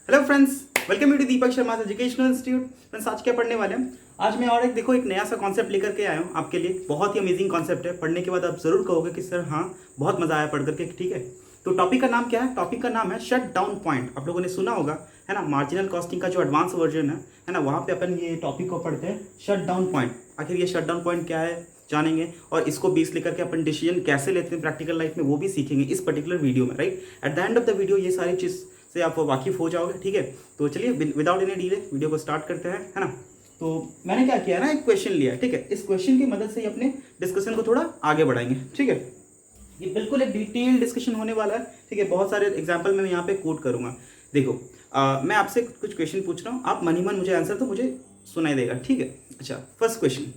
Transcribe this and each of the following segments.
Hello friends, welcome you to Deepak Sharma educational institute. Friends, आज क्या पढ़ने वाले हैं? आज मैं और एक नया सा कॉन्सेप्ट लेकर के आया हूँ आपके लिए। बहुत ही अमेजिंग कॉन्सेप्ट है। पढ़ने के बाद आप जरूर कहोगे कि सर हाँ, बहुत मजा आया पढ़ करके। ठीक है, तो टॉपिक का नाम क्या है? टॉपिक का नाम है शट डाउन पॉइंट। आप लोगों ने सुना होगा, है ना? मार्जिनल कॉस्टिंग का जो एडवांस वर्जन है ना, वहाँ पे अपन ये टॉपिक को पढ़ते हैं, शट डाउन पॉइंट। आखिर ये शट डाउन पॉइंट क्या है जानेंगे, और इसको बेस लेकर के अपन डिसीजन कैसे लेते हैं प्रैक्टिकल लाइफ में, वो भी सीखेंगे इस पर्टिकुलर वीडियो में। Right, at the end of the video ये सारी चीज़ से आप वाकिफ हो जाओगे। ठीक है, तो चलिए विदाउट एनी डिले वीडियो को स्टार्ट करते हैं, है ना? तो मैंने क्या किया ना, एक क्वेश्चन लिया। ठीक है, इस क्वेश्चन की मदद से ही अपने डिस्कशन को थोड़ा आगे बढ़ाएंगे। ठीक है, ये बिल्कुल एक डिटेल डिस्कशन होने वाला है। ठीक है, बहुत सारे एग्जाम्पल मैं यहाँ पे कोट करूंगा। देखो, मैं आपसे कुछ क्वेश्चन पूछ रहा हूँ, आप मन ही मन मुझे आंसर तो मुझे सुनाई देगा। ठीक है, अच्छा, first question,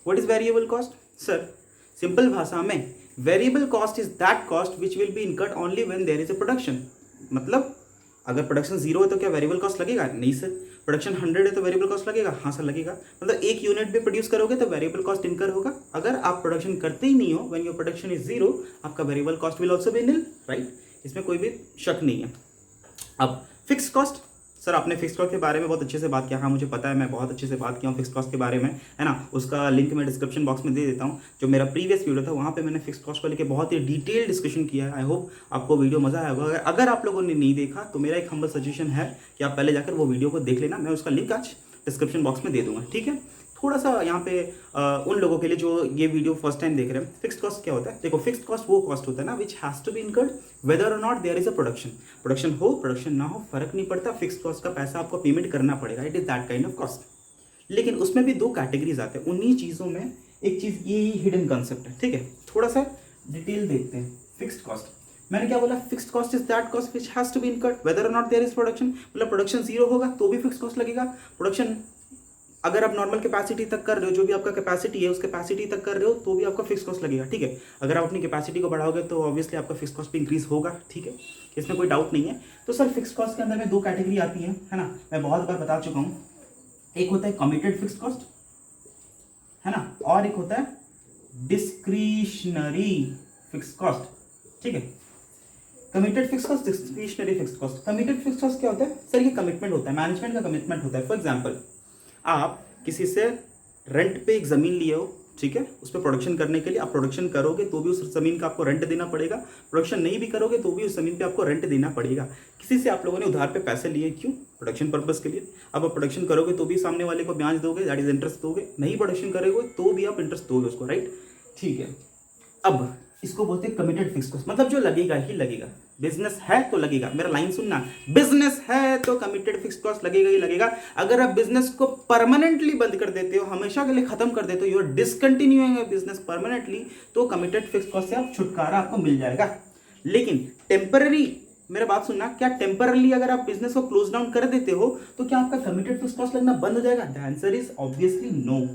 what is variable cost? Sir, simple भाषा में variable cost is that cost which will be incurred only when there is a production. मतलब अगर प्रोडक्शन 0 है तो क्या वेरिएबल कॉस्ट लगेगा? नहीं सर। प्रोडक्शन 100 है तो वेरिएबल कॉस्ट लगेगा? हाँ सर, लगेगा। मतलब एक यूनिट भी प्रोड्यूस करोगे तो वेरिएबल कॉस्ट इनकर होगा। अगर आप प्रोडक्शन करते ही नहीं हो, व्हेन योर प्रोडक्शन इज 0, आपका variable cost will also be nil. Right, इसमें कोई भी शक नहीं है। अब फिक्स कॉस्ट, सर आपने फिक्स कॉस्ट के बारे में बहुत अच्छे से बात किया। हाँ, मुझे पता है, मैं बहुत अच्छे से बात किया हूँ फिक्स कॉस्ट के बारे में, है ना? उसका लिंक मैं डिस्क्रिप्शन बॉक्स में दे देता हूँ। जो मेरा प्रीवियस वीडियो था वहाँ पे मैंने फिक्स कॉस्ट को लेकर बहुत ही डिटेल डिस्कशन किया है। आई होप आपको वीडियो मजा आया होगा। अगर आप लोगों ने नहीं देखा तो मेरा एक हम्बल सजेशन है कि आप पहले जाकर वो वीडियो को देख लेना। मैं उसका लिंक आज डिस्क्रिप्शन बॉक्स में दे दूंगा। ठीक है, थोड़ा सा यहाँ पे उन लोगों के लिए जो ये वीडियो फर्स्ट टाइम देख रहे हैं, फिक्स्ड कॉस्ट क्या होता है? देखो, फिक्स्ड कॉस्ट वो कॉस्ट होता है ना which has to be incurred whether और not there is a production. Production हो प्रोडक्शन ना हो फर्क नहीं पड़ता, फिक्स्ड कॉस्ट का पैसा आपको पेमेंट करना पड़ेगा। It is that kind of cost. लेकिन उसमें भी दो कैटेगरीज आते हैं। उन्हीं चीज़ों में एक चीज़, ये हिडन कंसेप्ट है। ठीक है, थोड़ा सा डिटेल देखते हैं। फिक्स्ड कॉस्ट, मैंने क्या बोला? Fixed cost is that cost which has to be incurred whether और नॉट देयर इज प्रोडक्शन। मतलब प्रोडक्शन 0 होगा तो भी फिक्स्ड कॉस्ट लगेगा। प्रोडक्शन अगर आप नॉर्मल कैपेसिटी तक कर रहे हो, जो भी आपका कैपेसिटी है उस कैपेसिटी तक कर रहे हो, तो भी आपका फिक्स कॉस्ट लगेगा। ठीक है, अगर आप अपनी कैपेसिटी को बढ़ाओगे तो ऑब्वियसली आपका फिक्स कॉस्ट भी इंक्रीज होगा। ठीक है, इसमें कोई डाउट नहीं है। तो सर, फिक्स कॉस्ट के अंदर में दो कैटेगरी आती है ना? मैं बहुत बार बता चुका हूँ। एक होता है कमिटेड फिक्स कॉस्ट, है ना, और एक होता है डिस्क्रिशनरी फिक्स कॉस्ट। ठीक है, committed fix cost, discretionary fix cost. Committed fix cost क्या होता है? सर, ये कमिटमेंट होता है, मैनेजमेंट का कमिटमेंट होता है। फॉर एग्जाम्पल, आप किसी से रेंट पे एक ज़मीन लिए हो, ठीक है, उस पर प्रोडक्शन करने के लिए आप प्रोडक्शन करोगे तो भी उस ज़मीन का आपको रेंट देना पड़ेगा। प्रोडक्शन नहीं भी करोगे तो भी उस ज़मीन पे आपको रेंट देना पड़ेगा। किसी से आप लोगों ने उधार पे पैसे लिए, क्यों? प्रोडक्शन पर्पस के लिए। अब आप प्रोडक्शन करोगे तो भी सामने वाले को ब्याज दोगे, दैट इज इंटरेस्ट दोगे। नहीं प्रोडक्शन करोगे तो भी आप इंटरेस्ट दोगे उसको। राइट, ठीक है। अब इसको बोलते हैं कमिटेड फिक्स कॉस्ट, मतलब जो लगेगा ही लगेगा। बिजनेस है तो लगेगा। मेरा लाइन सुनना, बिजनेस है तो कमिटेड फिक्स कॉस्ट लगेगा ही लगेगा। अगर आप बिजनेस को परमानेंटली बंद कर देते हो, हमेशा के लिए खत्म कर देते हो, you are discontinuing business permanently, तो कमिटेड फिक्स कॉस्ट से आप छुटकारा आपको मिल जाएगा। लेकिन टेम्पररी, मेरा बात सुनना, क्या टेम्परली अगर आप बिजनेस को क्लोज डाउन कर देते हो तो क्या आपका कमिटेड फिक्स कॉस्ट लगना बंद हो जाएगा? The answer is obviously no.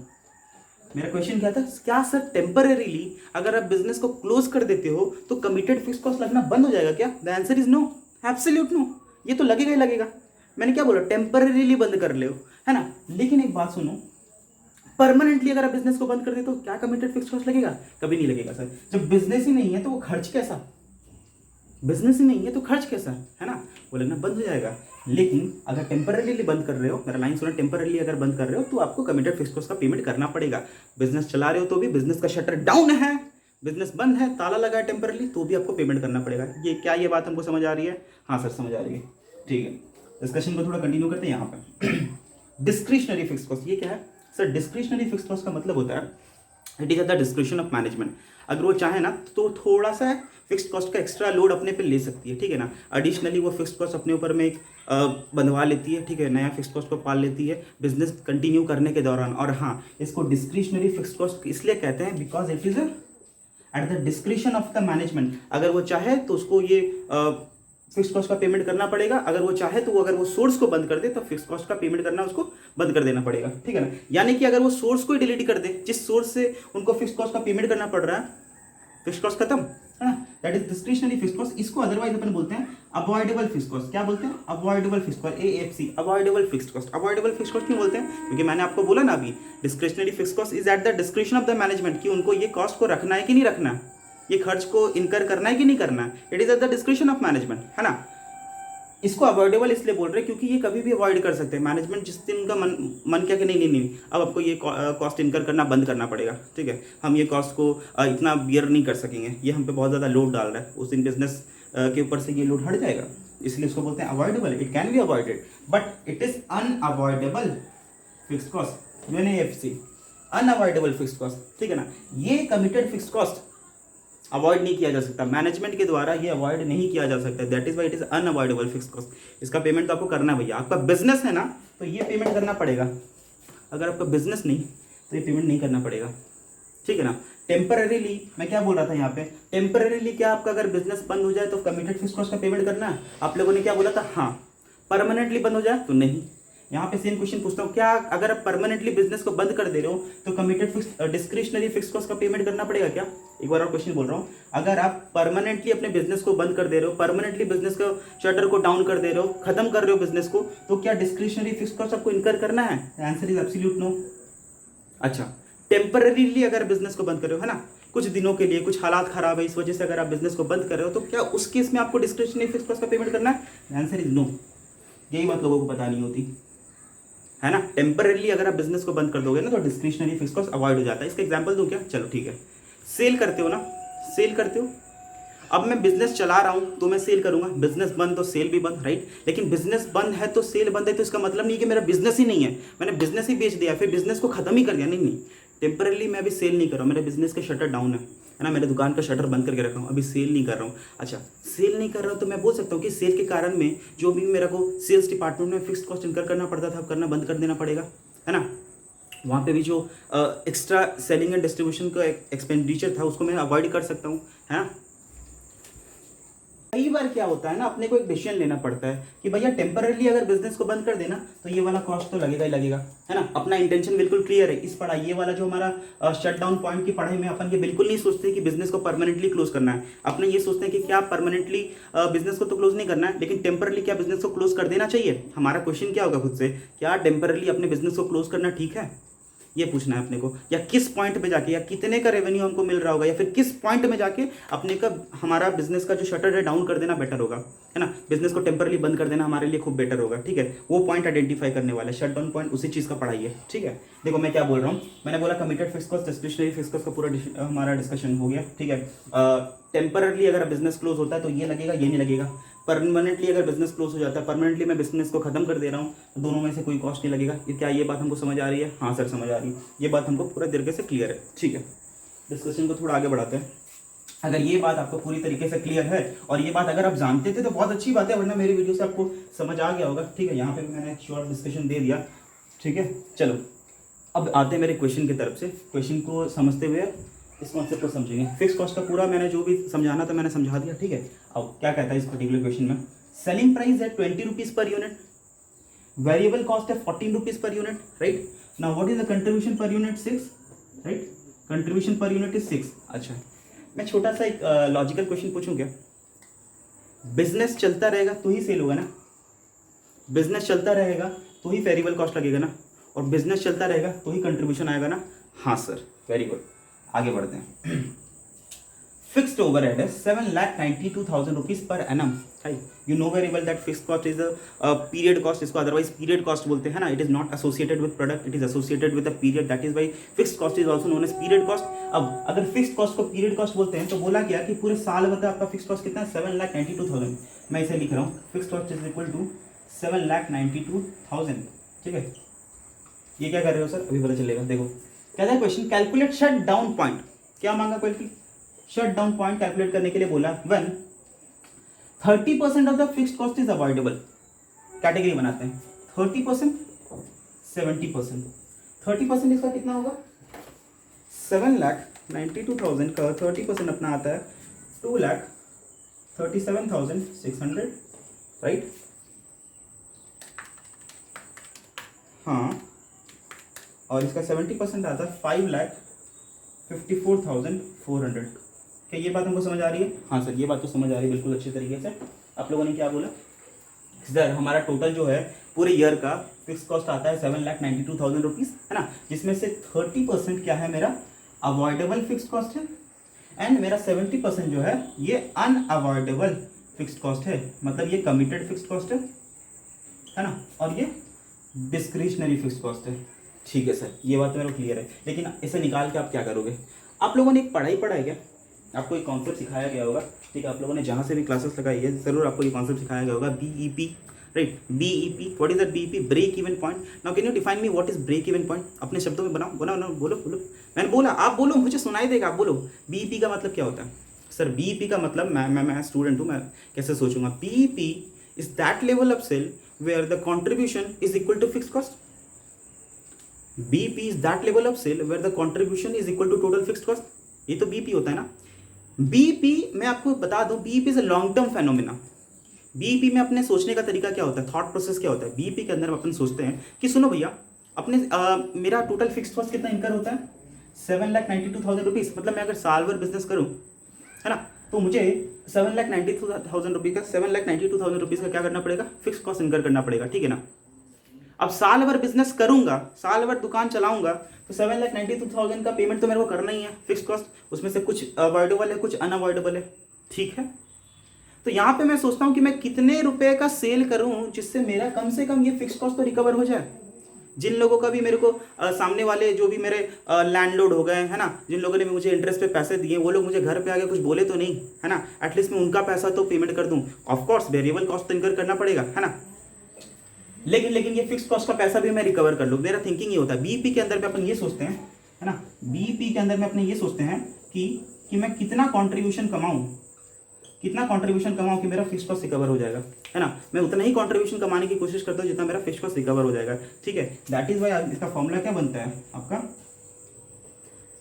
मेरा क्वेश्चन क्या था? क्या सर, टेम्पररीली अगर आप बिजनेस को क्लोज कर देते हो तो कमिटेड फिक्स कॉस्ट लगना बंद हो जाएगा क्या? The answer is no, absolute no. ये तो लगेगा ही लगेगा। मैंने क्या बोला? टेम्पररीली बंद कर ले हो, है ना? लेकिन एक बात सुनो, परमानेंटली अगर आप बिजनेस को बंद कर दे तो क्या कमिटेड फिक्स कॉस्ट लगेगा? कभी नहीं लगेगा सर। जब बिजनेस ही नहीं है तो वो खर्च कैसा? बिजनेस ही नहीं है तो खर्च कैसा, है ना? वो लगना बंद हो जाएगा। लेकिन अगर टेम्पररीली बंद कर रहे हो, मेरा लाइन सुना, टेम्पररीली अगर बंद कर रहे हो तो आपको कमिटेड फिक्स कॉस्ट का पेमेंट करना पड़ेगा। बिजनेस चला रहे हो तो भी, बिजनेस का शटर डाउन है, बिजनेस बंद है, ताला लगा है टेम्परली, तो भी आपको पेमेंट करना पड़ेगा। ये क्या, ये बात हमको समझ आ रही है? हाँ सर, समझ आ रही है। ठीक है, डिस्कशन को थोड़ा कंटिन्यू करते हैं यहाँ पर। डिस्क्रिशनरी फिक्स कॉस्ट, ये क्या है? सर, डिस्क्रिशनरी फिक्स कॉस्ट का मतलब होता है it is at the description of management. अगर वो चाहे ना तो थोड़ा सा फिक्स्ड कॉस्ट का एक्स्ट्रा लोड अपने पे ले सकती है। ठीक है ना, एडिशनली वो फिक्स्ड कॉस्ट अपने ऊपर में एक बंधवा लेती है। ठीक है, नया फिक्स्ड कॉस्ट को पाल लेती है बिजनेस कंटिन्यू करने के दौरान। और हाँ, इसको डिस्क्रिशनरी फिक्स्ड कॉस्ट इसलिए कहते हैं because it is at the description of the management. अगर वो चाहे तो उसको ये फिक्स कॉस्ट का पेमेंट करना पड़ेगा। अगर वो चाहे तो अगर वो सोर्स को बंद कर दे तो फिक्स कॉस्ट का पेमेंट करना उसको बंद कर देना पड़ेगा। ठीक है ना, यानी कि अगर वो सोर्स को ही डिलीट कर दे जिस सोर्स से उनको फिक्स कॉस्ट का पेमेंट करना पड़ रहा है, फिक्स कॉस्ट खत्म, है ना? That is discretionary fix cost. इसको अदरवाइज अपन बोलते हैं अवॉइडेबल फिक्स कॉस्ट। क्या बोलते हैं? Avoidable fix cost, AFC, avoidable fix cost. Avoidable fix cost क्यों बोलते हैं? क्योंकि मैंने आपको बोला ना अभी, discretionary fix cost is at the description of the management, कि उनको ये कॉस्ट को रखना है कि नहीं रखना है, ये खर्च को इनकर करना है कि नहीं करना है। It is at the description of management, है ना? इसको अवॉइडेबल इसलिए बोल रहे हैं क्योंकि ये कभी भी अवॉइड कर सकते हैं। मैनेजमेंट जिस दिन उनका मन किया कि नहीं नहीं नहीं अब आपको ये कॉस्ट इनकर करना बंद करना पड़ेगा, ठीक है, हम ये कॉस्ट को इतना बियर नहीं कर सकेंगे, ये हम पे बहुत ज़्यादा लोड डाल रहा है, उस दिन बिजनेस के ऊपर से ये लोड हट जाएगा, इसलिए इसको बोलते हैं avoidable. It can be avoided but it is unavoidable fixed cost, UNAFC, unavoidable fixed cost, ठीक है ना। ये कमिटेड फिक्स्ड कॉस्ट अवॉइड नहीं किया जा सकता, मैनेजमेंट के द्वारा ये अवॉइड नहीं किया जा सकता, that is why it is unavoidable fixed cost. इसका पेमेंट तो आपको करना है भैया, आपका बिजनेस है ना तो ये पेमेंट करना पड़ेगा, अगर आपका बिजनेस नहीं तो ये पेमेंट नहीं करना पड़ेगा, ठीक है ना। टेम्पररीली मैं क्या बोल रहा था यहाँ पे, टेम्पररीली क्या आपका अगर बिजनेस बंद हो जाए तो कमिटेड फिक्स्ड कॉस्ट का पेमेंट करना है, आप लोगों ने क्या बोला था, हाँ। परमानेंटली बंद हो जाए तो नहीं। यहाँ पे सेम क्वेश्चन पूछता हूँ, क्या अगर आप परमानेंटली बिजनेस को बंद कर दे रहे हो तो committed fix discretionary fix cost का पेमेंट करना पड़ेगा क्या? एक बार और क्वेश्चन बोल रहा हूँ, अगर आप परमानेंटली अपने बिजनेस को बंद कर दे रहे हो, परमानेंटली बिजनेस को शटर को डाउन कर दे रहे हो, खत्म कर रहे हो बिजनेस को, तो क्या डिस्क्रिशनरी फिक्स कॉस्ट आपको इनकर करना है? Answer is absolute no. अच्छा, टेम्पररीली अगर बिजनेस को बंद कर रहे हो, है ना, कुछ दिनों के लिए कुछ हालात खराब है इस वजह से अगर आप बिजनेस को बंद कर रहे हो तो क्या उस केस में आपको डिस्क्रिशनरी फिक्स कॉस्ट का पेमेंट करना है? Answer is no. यही बात लोगों को पता नहीं होती है ना। टेम्पररीली अगर आप बिजनेस को बंद कर दोगे ना तो डिस्क्रिशनरी फिक्स कॉस्ट अवॉइड हो जाता है। इसका एग्जांपल दूं क्या? चलो ठीक है, सेल करते हो ना, सेल करते हो, अब मैं बिजनेस चला रहा हूं तो मैं सेल करूंगा, बिजनेस बंद तो सेल भी बंद, राइट। लेकिन बिजनेस बंद है तो सेल बंद है तो इसका मतलब नहीं कि मेरा बिजनेस ही नहीं है, मैंने बिजनेस ही बेच दिया फिर बिजनेस को खत्म ही कर दिया, नहीं नहीं। टेम्परली मैं अभी सेल नहीं कर रहा हूँ, मेरे बिजनेस का शटर डाउन है ना, मेरे दुकान का शटर बंद करके रखा हूँ, अभी सेल नहीं कर रहा हूँ। अच्छा, सेल नहीं कर रहा हूँ तो मैं बोल सकता हूँ कि सेल के कारण में जो भी मेरे को सेल्स डिपार्टमेंट में फिक्स्ड कॉस्ट इनकर करना पड़ता था, अब करना बंद कर देना पड़ेगा, है ना। वहाँ पे भी जो एक्स्ट्रा सेलिंग एंड डिस्ट्रीब्यूशन का एक्सपेंडिचर था उसको मैं अवॉइड कर सकता हूँ, है ना। कई बार क्या होता है ना, अपने को एक डिसीजन लेना पड़ता है कि भैया टेम्पररी अगर बिजनेस को बंद कर देना तो ये वाला कॉस्ट तो लगेगा ही लगेगा, है ना। अपना इंटेंशन बिल्कुल क्लियर है, इस पढ़ाई ये वाला जो हमारा शट डाउन पॉइंट की पढ़ाई में अपन ये बिल्कुल नहीं सोचते कि बिजनेस को परमानेंटली क्लोज करना है, अपने ये सोचते हैं कि क्या परमानेंटली बिजनेस को तो क्लोज नहीं करना है, लेकिन टेम्परली क्या बिजनेस को क्लोज कर देना चाहिए। हमारा क्वेश्चन क्या होगा खुद से, क्या टेम्परली अपने बिजनेस को क्लोज करना ठीक है, ये पूछना है अपने को, या किस पॉइंट पे जाके, या कितने का रेवेन्यू हमको मिल रहा होगा, या फिर किस पॉइंट में जाके अपने का हमारा बिजनेस का जो शटर है डाउन कर देना बेटर होगा, है ना। बिजनेस को टेम्परली बंद कर देना हमारे लिए खूब बेटर होगा, ठीक है। वो पॉइंट आइडेंटिफाई करने वाला है, शट डाउन पॉइंट उसी चीज़ का पढ़ाई है, ठीक है। देखो मैं क्या बोल रहा हूँ, मैंने बोला committed fix cost discretionary fix cost का पूरा हमारा डिस्कशन हो गया, ठीक है। टेम्परली अगर बिजनेस क्लोज होता है तो ये लगेगा, ये नहीं लगेगा। परमानेंटली अगर बिजनेस क्लोज हो जाता है, परमानेंटली मैं बिजनेस को खत्म कर दे रहा हूँ तो दोनों में से कोई कॉस्ट नहीं लगेगा। क्या ये बात हमको समझ आ रही है? हाँ सर समझ आ रही है, ये बात हमको पूरा तरीके से क्लियर है, ठीक है। डिस्कशन को थोड़ा आगे बढ़ाते हैं। अगर ये बात आपको पूरी तरीके से क्लियर है और ये बात अगर आप जानते थे तो बहुत अच्छी बात है, वरना मेरी वीडियो से आपको समझ आ गया होगा, ठीक है। यहाँ पे भी मैंने एक शॉर्ट डिस्कशन दे दिया, ठीक है। चलो अब आते हैं मेरे क्वेश्चन की तरफ से, क्वेश्चन को समझते हुए इस कॉन्सेप्ट को समझेंगे। फिक्स कॉस्ट का पूरा मैंने जो भी समझाना था मैंने समझा दिया, ठीक है। अब क्या कहता है इस पर्टिकुलर क्वेश्चन में, सेलिंग प्राइस है 20 rupees per unit, variable cost है 14 rupees per unit, right. Now what is the contribution per unit? 6, right. Contribution per unit is 6। अच्छा, मैं छोटा सा एक लॉजिकल क्वेश्चन पूछूं क्या? बिजनेस चलता रहेगा तो ही सेल होगा ना, बिजनेस चलता रहेगा तो ही वेरिएबल कॉस्ट लगेगा ना, और बिजनेस चलता रहेगा तो ही कंट्रीब्यूशन आएगा ना। हाँ सर, वेरी गुड, आगे बढ़ते हैं। फिक्स्ड ओवरहेड है 7,92,000 rupees per annum, you know very well that fixed cost is a period cost, इसको अदरवाइज पीरियड कॉस्ट बोलते हैं ना। It is not associated with product, it is associated with a period, that is why fixed cost is also known as period cost. अब अगर fixed cost को period cost बोलते हैं तो बोला गया कि पूरे साल भर का आपका फिक्स्ड कॉस्ट कितना है? 7,92,000। मैं इसे लिख रहा हूँ, fixed cost is equal to 7,92,000, ठीक है। ये क्या कर रहे हो सर? अभी पता चलेगा। देखो कहता है question, calculate shut down point. क्या मांगा? Calculate shut down point calculate करने के लिए बोला when 30% of the fixed cost is avoidable. Category बनाते हैं, 30%, 70%। 30% इसका कितना होगा? 7,92,000 का 30% अपना आता है 2,37,600, राइट। हाँ, और इसका 70% आता है 5,54,400। क्या ये बात हमको समझ आ रही है? हाँ सर, ये बात तो समझ आ रही है बिल्कुल अच्छे तरीके से। आप लोगों ने क्या बोला सर? हमारा टोटल जो है पूरे ईयर का फिक्स कॉस्ट आता है 7,92,000 रुपीज़, है ना, जिसमें से 30% क्या है मेरा अवॉइडेबल फिक्स कॉस्ट है, एंड मेरा 70% जो है ये अनअवॉइडेबल फिक्स्ड कॉस्ट है, मतलब ये कमिटेड फिक्स्ड कॉस्ट है ना, और ये डिस्क्रिशनरी फिक्स्ड कॉस्ट है। ठीक है सर, ये बात मेरे को क्लियर है, लेकिन इसे निकाल के आप क्या करोगे? आप लोगों ने एक पढ़ाई पढ़ा है क्या? आपको एक कॉन्सेप्ट सिखाया गया होगा, ठीक है, आप लोगों ने जहाँ से भी क्लासेस लगाई है जरूर आपको ये कॉन्सेप्ट सिखाया गया होगा, BEP, right? BEP, what is that BEP? Break even point. Now can you define me what is break even point? अपने शब्दों में बनाओ बनाओ ना, बोलो बोलो, मैंने बोला आप बोलो, मुझे सुनाई देगा, आप बोलो। BEP का मतलब क्या होता है सर? BEP का मतलब मैं स्टूडेंट हूँ, मैं कैसे सोचूंगा? BEP is that level of sale where the contribution is equal to fix cost. BEP is that level of sale where the contribution is equal to total fixed cost। ये तो BEP होता है ना। BEP मैं आपको बता दूं, BEP is a long term phenomena। BEP में अपने सोचने का तरीका क्या होता है, थॉट प्रोसेस क्या होता है? BEP के अंदर अपन सोचते हैं कि सुनो भैया, अपने मेरा टोटल फिक्स्ड कॉस्ट कितना इनकर होता है? 7,92,000 रुपीज़। मतलब मैं अगर साल भर बिजनेस करूँ, है ना, तो मुझे 7,92,000 रुपीज़ का 7,92,000 रुपीज़ का क्या करना पड़ेगा? फिक्स कॉस्ट इनकर करना पड़ेगा, ठीक है ना। अब साल भर बिजनेस करूंगा, साल भर दुकान चलाऊंगा, तो 7,92,000 का पेमेंट तो मेरे को करना ही है, फिक्स कॉस्ट। उसमें से कुछ अवॉइडेबल है, कुछ अनअवॉइडेबल है, ठीक है। तो यहाँ पे मैं सोचता हूँ कि मैं कितने रुपए का सेल करूँ जिससे मेरा कम से कम ये फिक्स कॉस्ट तो रिकवर हो जाए। जिन लोगों का भी मेरे को सामने वाले जो भी मेरे लैंडलॉर्ड हो गए, है ना, जिन लोगों ने मुझे इंटरेस्ट पे पैसे दिए, वो लोग मुझे घर पे आके कुछ बोले तो नहीं, है ना, एटलीस्ट मैं उनका पैसा तो पेमेंट कर दूँ। ऑफकोर्स वेरिएबल कॉस्ट तो इनकर करना पड़ेगा, है ना, लेकिन ये फिक्स कॉस्ट का पैसा भी मैं रिकवर कर लूँ। मेरा थिंकिंग ये होता है। BEP के अंदर में अपन ये सोचते हैं, है ना, BEP के अंदर में अपने ये सोचते हैं कि मैं कितना कंट्रीब्यूशन कमाऊं कि मेरा फिक्स कॉस्ट रिकवर हो जाएगा, है ना। मैं उतना ही कंट्रीब्यूशन कमाने की कोशिश करता हूँ जितना मेरा फिक्स कॉस्ट रिकवर हो जाएगा, ठीक है। दैट इज वाई इसका फॉर्मूला क्या बनता है आपका?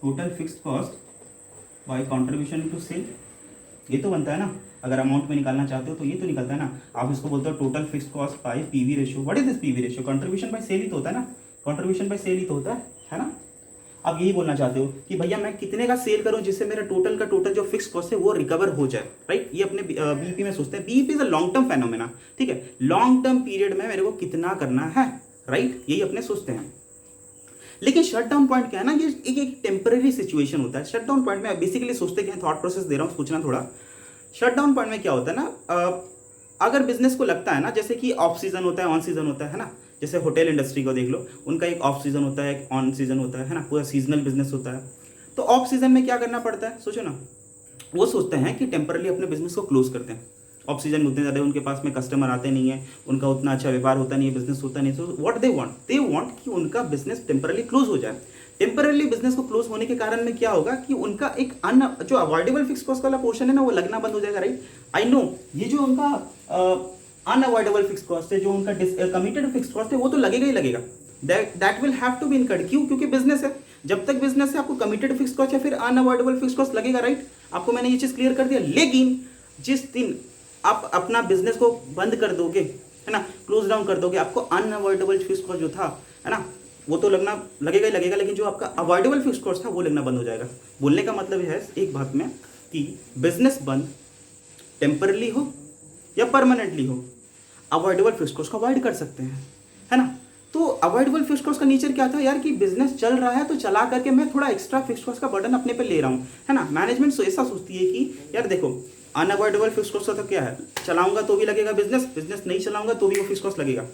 Total fixed cost by contribution to sale. ये तो बनता है ना। अगर अमाउंट में निकालना चाहते हो तो ये तो निकलता है ना। आप इसको बोलते हो total fixed cost by PV ratio. What is this PV ratio? Contribution by sale ही तो होता है ना, कंट्रीब्यूशन बाय सेल ही तो होता है ना। आप यही बोलना चाहते हो कि भैया मैं कितने का सेल करूं जिससे मेरा टोटल का टोटल जो फिक्स कॉस्ट है वो रिकवर हो जाए, राइट। ये अपने BEP में सोचते हैं। BEP is a long term phenomena, ठीक है। लॉन्ग टर्म पीरियड में मेरे को कितना करना है, राइट, यही अपने सोचते हैं। लेकिन शट डाउन पॉइंट क्या है ना, ये एक टेम्पररी सिचुएशन होता है। शट डाउन पॉइंट में बेसिकली सोचते क्या, थॉट प्रोसेस दे रहा हूँ, सोचना थोड़ा। शट डाउन पॉइंट में क्या होता है ना, अगर बिजनेस को लगता है ना, जैसे कि ऑफ सीजन होता है, ऑन सीजन होता है ना। जैसे होटल इंडस्ट्री को देख लो, उनका एक ऑफ सीजन होता है, एक ऑन सीजन होता है ना, पूरा सीजनल बिजनेस होता है। तो ऑफ सीजन में क्या करना पड़ता है, सोचो ना। वो सोचते हैं कि टेम्परली अपने बिजनेस को क्लोज करते हैं। ऑफ सीजन में उतने ज़्यादा उनके पास में कस्टमर आते नहीं है, उनका उतना अच्छा व्यापार होता नहीं है, बिजनेस होता नहीं है। तो व्हाट दे वांट कि उनका बिजनेस टेम्परली क्लोज हो जाए। टेम्परली बिजनेस को क्लोज होने के कारण में क्या होगा कि उनका एक जो अवॉइडेबल फिक्स कॉस्ट वाला पोर्शन है ना, वो लगना बंद हो जाएगा, राइट। आई नो ये जो उनका अनअवॉइडेबल फिक्स कॉस्ट है, जो उनका कमिटेड फिक्स कॉस्ट है, वो तो लगेगा ही लगेगा। That will have to be incurred. क्यों? क्योंकि बिजनेस है। जब तक बिजनेस है आपको कमिटेड फिक्स कॉस्ट या फिर अनअवॉइडेबल फिक्स कॉस्ट लगेगा, राइट। आपको मैंने ये चीज क्लियर कर दिया। लेकिन जिस दिन आप अपना बिजनेस को बंद कर दोगे, है ना, क्लोज डाउन कर दोगे, आपको अनअवॉइडेबल फिक्स कॉस्ट जो था, है ना, वो तो लगेगा ही लगेगा। लेकिन जो आपका अवॉइडेबल फिक्स कॉस्ट था वो लगना बंद हो जाएगा। बोलने का मतलब है एक बात में कि बिजनेस बंद टेम्परली हो या परमानेंटली हो, अवॉइडेबल फिक्स कॉस्ट को अवॉइड कर सकते हैं, है ना। तो अवॉइडेबल फिक्स कॉस्ट का नेचर क्या था यार, कि बिजनेस चल रहा है तो चला करके मैं थोड़ा एक्स्ट्रा फिक्स कॉस्ट का बर्डन अपने पे ले रहा हूँ, है ना। मैनेजमेंट ऐसा सोचती है कि यार देखो, अनअवॉइडेबल फिक्स कॉस्ट तो क्या है, चलाऊंगा तो भी लगेगा बिजनेस नहीं चलाऊंगा तो भी वो फिक्स कॉस्ट लगेगा।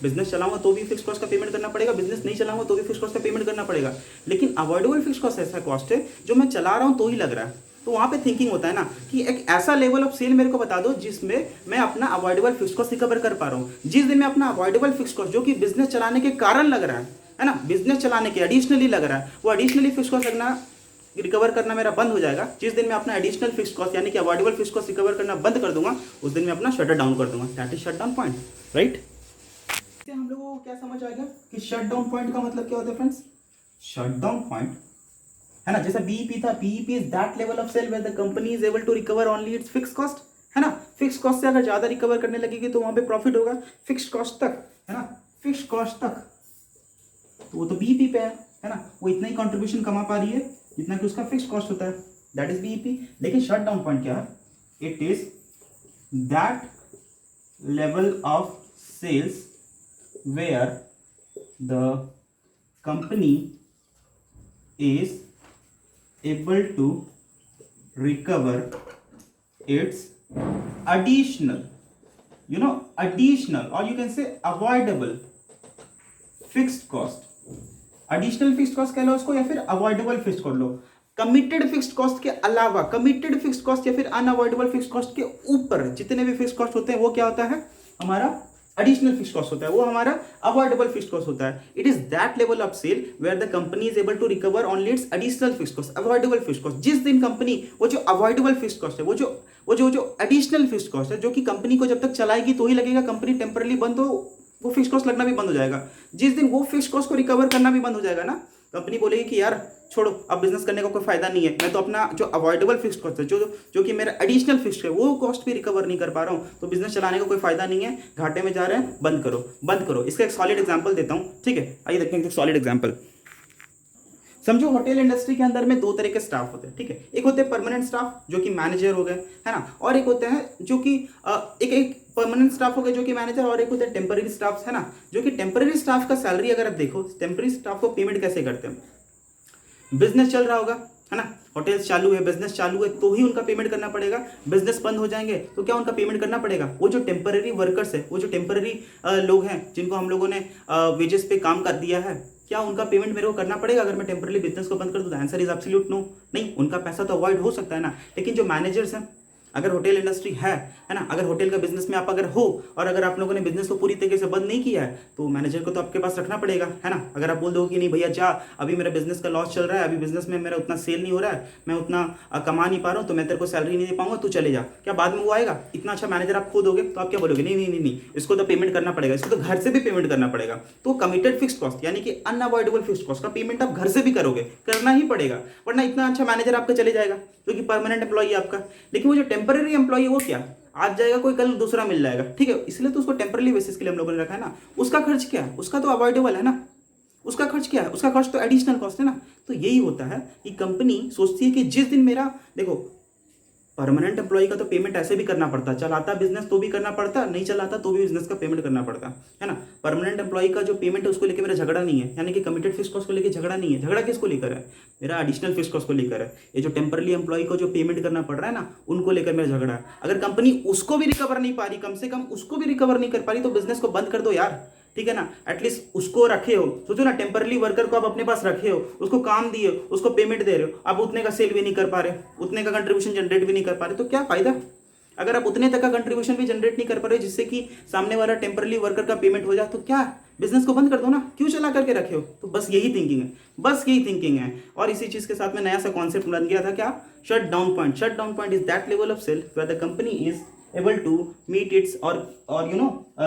बिजनेस चलाऊंगा तो भी फिक्स कॉस्ट का पेमेंट करना पड़ेगा, बिजनेस नहीं चलाऊंगा तो भी फिक्स कॉस्ट का पेमेंट करना पड़ेगा। लेकिन अवॉइडेबल फिक्स कॉस्ट ऐसा कॉस्ट है जो मैं चला रहा हूँ तो ही लग रहा है। तो वहां पे थिंकिंग होता है ना कि एक ऐसा लेवल ऑफ सेल मेरे को बता दो जिसमें मैं अपना अवॉइडेबल फिक्स कॉस्ट रिकवर कर पा रहा हूँ। जिस दिन मैं अपना अवॉइडेबल फिक्स कॉस्ट जो कि बिजनेस चलाने के कारण लग रहा है ना, बिजनेस चलाने के एडिशनली लग रहा है, वो एडिशनली फिक्स कॉस्ट लगना रिकवर करना मेरा बंद हो जाएगा। जिस दिन मैं अपना एडिशनल फिक्स कॉस्ट यानी कि अवॉइडेबल फिक्स कॉस्ट रिकवर करना बंद कर दूंगा, उस दिन मैं अपना शटर डाउन कर दूंगा। That is shut down point, right. इससे हम लोगों को क्या समझ आएगा कि शट डाउन पॉइंट का मतलब क्या होता है फ्रेंड्स। शट डाउन पॉइंट है ना, जैसा BEP था, BEP is that level of sale where the company is able to recover only its fix cost, है ना। फिक्स कॉस्ट से अगर ज्यादा रिकवर करने लगेगी तो वहां पे प्रॉफिट होगा। फिक्स कॉस्ट तक, है ना, फिक्स कॉस्ट तक तो वो तो BEP पे है ना, वो इतना ही कंट्रीब्यूशन कमा पा रही है जितना कि उसका फिक्स कॉस्ट होता है, दैट इज BEP। लेकिन शट डाउन पॉइंट क्या है, it is that level of sales where the company is able to recover its additional, additional, or you can say avoidable fixed cost. Additional fixed cost कह लो उसको, या फिर avoidable fixed कर लो। Committed fixed cost के अलावा, committed fixed cost या फिर unavoidable fixed cost के ऊपर जितने भी फिक्स्ड कॉस्ट होते हैं वो क्या होता है हमारा एडिशनल फिक्स्ड कॉस्ट होता है, वो हमारा अवॉइडेबल फिक्स्ड कॉस्ट होता है। It is that level of sale where the company is able to recover only its additional fixed cost, avoidable fixed cost. जिस दिन कंपनी वो जो अवॉइडेबल फिक्स्ड कॉस्ट है, वो जो एडिशनल फिक्स्ड कॉस्ट है, जो कि कंपनी को जब तक चलाएगी तो ही लगेगा, कंपनी टेम्परली बंद हो वो फिक्स कॉस्ट लगना भी बंद हो जाएगा। जिस दिन वो फिक्स कॉस्ट को रिकवर करना भी बंद हो जाएगा ना, कंपनी बोलेगी कि यार छोड़ो, अब बिजनेस करने का कोई फायदा नहीं है, मैं तो अपना जो अवॉइडेबल फिक्स कॉस्ट है, जो कि मेरा एडिशनल फिक्स है, वो कॉस्ट भी रिकवर नहीं कर पा रहा हूँ, तो बिजनेस चलाने का कोई फायदा नहीं है, घाटे में जा रहे हैं, बंद करो बंद करो। इसका एक सॉलिड एग्जाम्पल देता हूँ, ठीक है, आइए देखते हैं एक सॉलिड एग्जाम्पल। समझो होटल इंडस्ट्री के अंदर में दो तरह के स्टाफ होते हैं, ठीक है। एक होते हैं परमानेंट स्टाफ जो कि मैनेजर हो गए, है ना, और एक होते हैं जो कि एक परमानेंट स्टाफ हो गए जो कि मैनेजर, और एक होते हैं टेम्पररी स्टाफ, है ना। जो कि टेम्पररी स्टाफ का सैलरी अगर आप देखो, टेम्पररी स्टाफ को पेमेंट कैसे करते हैं, बिजनेस चल रहा होगा, है ना, होटल्स चालू है, बिजनेस चालू है तो ही उनका पेमेंट करना पड़ेगा। बिजनेस बंद हो जाएंगे तो क्या उनका पेमेंट करना पड़ेगा। वो जो टेम्पररी वर्कर्स है, वो जो टेम्पररी लोग हैं जिनको हम लोगों ने वेजेस पे काम कर दिया है, क्या उनका पेमेंट मेरे को करना पड़ेगा अगर मैं टेम्पररी बिजनेस को बंद कर दूँ? Answer is absolute no. नहीं, उनका पैसा तो अवॉइड हो सकता है ना, लेकिन जो मैनेजर्स हैं, अगर होटल इंडस्ट्री है ना, अगर होटल का बिजनेस में आप अगर हो और अगर आप लोगों ने बिजनेस को पूरी तरीके से बंद नहीं किया है तो मैनेजर को तो आपके पास रखना पड़ेगा, है ना। अगर आप बोल दो कि नहीं भैया जा, अभी मेरा बिजनेस का लॉस चल रहा है, अभी बिजनेस में मेरा उतना सेल नहीं हो रहा है, मैं उतना कमा नहीं पा रहा हूँ, तो मैं तेरे को सैलरी नहीं दे पाऊंगा, तू चले जा, क्या बाद में वो आएगा? इतना अच्छा मैनेजर आप खो दोगे तो आप क्या बोलोगे? नहीं नहीं नहीं नहीं, इसको तो पेमेंट करना पड़ेगा, इसको तो घर से भी पेमेंट करना पड़ेगा। तो कमिटेड फिक्स्ड कॉस्ट यानी कि अनअवॉइडेबल फिक्स्ड कॉस्ट का पेमेंट आप घर से भी करोगे, करना ही पड़ेगा, वरना इतना अच्छा मैनेजर आपका चले जाएगा जो कि परमानेंट एम्प्लॉई है आपका। लेकिन वो जो टेम्पररी एम्प्लॉई है वो क्या, आज जाएगा कोई, कल दूसरा मिल जाएगा, ठीक है, इसलिए तो उसको टेम्पररी बेसिस के लिए हम लोगों ने रखा है ना। उसका खर्च क्या है? उसका तो अवॉइडेबल है ना, उसका खर्च क्या है? उसका खर्च तो एडिशनल कॉस्ट है ना। तो यही होता है कि कंपनी सोचती है कि जिस दिन मेरा, देखो परमानेंट एम्प्लॉय का तो पेमेंट ऐसे भी करना पड़ता, चलाता बिजनेस तो भी करना पड़ता, नहीं चलाता तो भी बिजनेस का पेमेंट करना पड़ता, है ना। परमानेंट एम्प्लॉय का जो पेमेंट है उसको लेकर मेरा झगड़ा नहीं है, यानी कि कमिटेड फिक्स्ड कॉस्ट को लेकर झगड़ा नहीं है। झगड़ा किसको लेकर है? मेरा एडिशनल फिक्स्ड कॉस्ट को लेकर है। ये जो टेम्पररी एम्प्लॉय को जो पेमेंट करना पड़ रहा है ना, उनको लेकर मेरा झगड़ा है। अगर कंपनी उसको भी रिकवर नहीं पा रही, कम से कम उसको भी रिकवर नहीं कर पा रही, तो बिजनेस को बंद कर दो यार, ठीक है ना। एटलीस्ट उसको रखे हो, सोचो ना, टेम्पररी वर्कर को आप अपने पास रखे हो, उसको काम दिए, उसको पेमेंट दे रहे हो, आप उतने का सेल भी नहीं कर पा रहे, उतने का कंट्रीब्यूशन जनरेट भी नहीं कर पा रहे, तो क्या फायदा? अगर आप उतने तक का कंट्रीब्यूशन भी जनरेट नहीं कर पा रहे जिससे कि सामने वाला टेम्पररी वर्कर का पेमेंट हो जाए, तो क्या बिजनेस को बंद कर दो ना, क्यों चला करके रखे हो? तो बस यही थिंकिंग है, बस यही थिंकिंग है। और इसी चीज के साथ में नया सा कॉन्सेप्ट बन गया था, क्या? Shut down point. Shut down point is that level of sale where the company is able to meet its or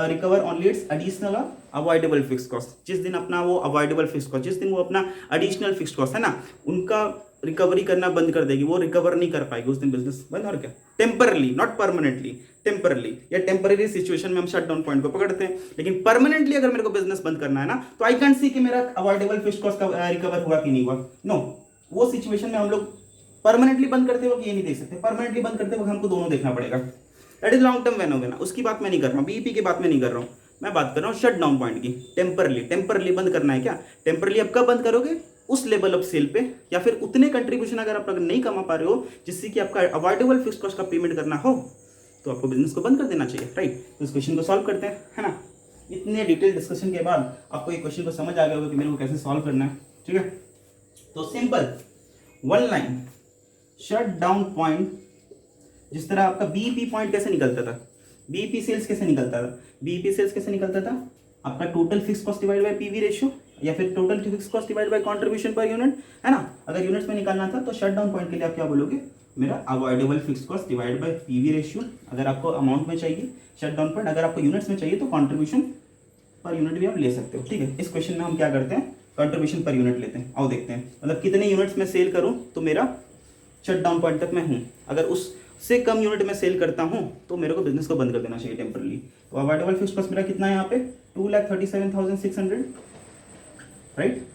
recover only its additional or avoidable fixed cost। जिस दिन अपना वो avoidable fixed cost, जिस दिन वो अपना additional fixed cost है ना, उनका रिकवरी करना बंद कर देगी, वो रिकवर नहीं कर पाएगी, उस दिन बिजनेस बंद। और क्या, टेम्परली, नॉट परमानेंटली, टेम्परली या टेम्पररी सिचुएशन में हम शट डाउन पॉइंट को पकड़ते हैं, लेकिन परमानेंटली अगर मेरे को बिजनेस बंद करना है ना, तो आई कैन सी कि मेरा अवॉइडेबल फिक्स्ड कॉस्ट का रिकवर हुआ कि नहीं हुआ। नो, वो सिचुएशन में हम लोग परमानेंटली बंद करते वक्त ये नहीं देख सकते, परमानेंटली बंद करते वक्त हमको दोनों देखना पड़ेगा। That is long term phenomena, उसकी बात मैं नहीं कर रहा हूँ, बीईपी की बात मैं नहीं कर रहा हूँ, मैं बात कर रहा हूँ शट डाउन पॉइंट की। टेम्परली बंद करना है क्या? टेम्परली आप कब बंद करोगे? उस लेवल ऑफ सेल पे, या फिर उतने कंट्रीब्यूशन अगर आप नहीं कमा पा रहे हो जिससे कि आपका अवॉइडेबल फिक्स्ड कॉस्ट का पेमेंट करना हो, तो आपको बिजनेस को बंद कर देना चाहिए, राइट। तो इस क्वेश्चन को सॉल्व करते हैं, है ना। इतने डिटेल डिस्कशन के बाद आपको ये क्वेश्चन को समझ आ गया होगा कि मेरे को कैसे सॉल्व करना है, ठीक है। तो simple one line, shut down point, जिस तरह आपका बीईपी पॉइंट कैसे निकलता था, बीईपी सेल्स कैसे निकलता था, बीईपी सेल्स कैसे निकलता था, आपका total fix cost divide by PV ratio, या फिर total fix cost divide by contribution per unit, है ना। अगर यूनिट्स में निकालना था तो शट डाउन पॉइंट के लिए आप क्या बोलोगे? मेरा avoidable fix cost divide by PV ratio. अगर आपको अमाउंट में चाहिए शट डाउन पॉइंट, अगर आपको यूनिट्स में चाहिए तो कंट्रीब्यूशन पर यूनिट भी आप ले सकते हो, ठीक है। इस क्वेश्चन में हम क्या करते हैं, कंट्रीब्यूशन पर यूनिट लेते हैं। आओ देखते हैं, मतलब कितने यूनिट्स में सेल करूं तो मेरा शट डाउन पॉइंट तक मैं हूं। अगर उससे कम यूनिट में सेल करता हूं तो मेरे को बिजनेस को बंद कर देना चाहिए टेम्परली। तो अवॉइडेबल फिक्स्ड कॉस्ट मेरा कितना है यहाँ पे? 2,37,600, right.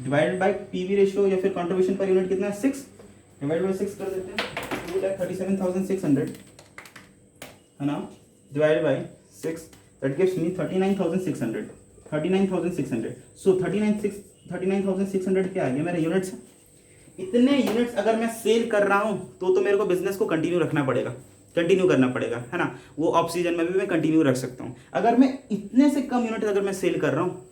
Divided by PV ratio या फिर कंट्रीब्यूशन पर यूनिट कितना है? 6, डिवाइड बाय 6 कर देते हैं, 2,37,600, है ना, divide by 6, that gives me 39,600, 39,600। सो 39,600 क्या आ गया? मेरा यूनिट्स है। इतने यूनिट्स अगर मैं सेल कर रहा हूं तो मेरे को बिजनेस को कंटिन्यू रखना पड़ेगा, कंटिन्यू करना पड़ेगा, है ना। वो ऑफ सीजन में भी मैं कंटिन्यू रख सकता हूँ। अगर मैं इतने से कम यूनिट अगर मैं सेल कर रहा हूँ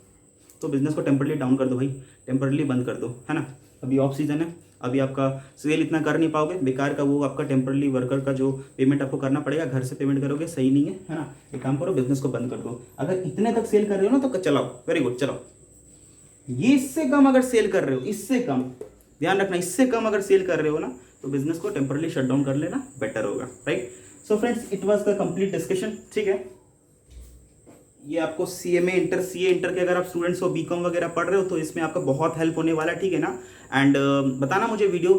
तो बिजनेस को टेम्परली डाउन कर दो भाई, टेम्परली बंद कर दो, है ना। अभी ऑफ सीजन है, अभी आपका सेल इतना कर नहीं पाओगे, बेकार का वो आपका टेम्परली वर्कर का जो पेमेंट आपको करना पड़ेगा, घर से पेमेंट करोगे, सही नहीं है ना। एक काम करो, बिजनेस को बंद कर दो। अगर इतने तक सेल कर रहे हो ना तो चलाओ, वेरी गुड, चलो। ये इससे कम अगर सेल कर रहे हो, इससे कम, ध्यान रखना, इससे कम अगर सेल कर रहे हो ना तो बिजनेस को टेम्परली शट डाउन कर लेना बेटर होगा, right. So friends, it was the complete discussion, ठीक है। ये आपको सीएमए इंटर, सीए इंटर के अगर आप स्टूडेंट्स हो, बीकॉम वगैरह पढ़ रहे हो तो इसमें आपका बहुत हेल्प होने वाला है, ठीक है ना। एंड बताना मुझे वीडियो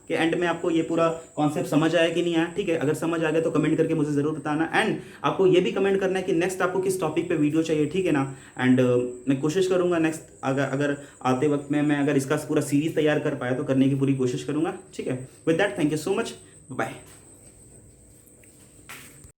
के एंड में आपको ये पूरा कॉन्सेप्ट समझ आया कि नहीं आया, ठीक है। अगर समझ आ गया तो कमेंट करके मुझे ज़रूर बताना। एंड आपको ये भी कमेंट करना है कि नेक्स्ट आपको किस टॉपिक पे वीडियो चाहिए, ठीक है ना। एंड मैं कोशिश करूँगा नेक्स्ट, अगर आते वक्त में मैं अगर इसका पूरा सीरीज़ तैयार कर पाया तो करने की पूरी कोशिश करूँगा, ठीक है। With that, thank you so much, bye.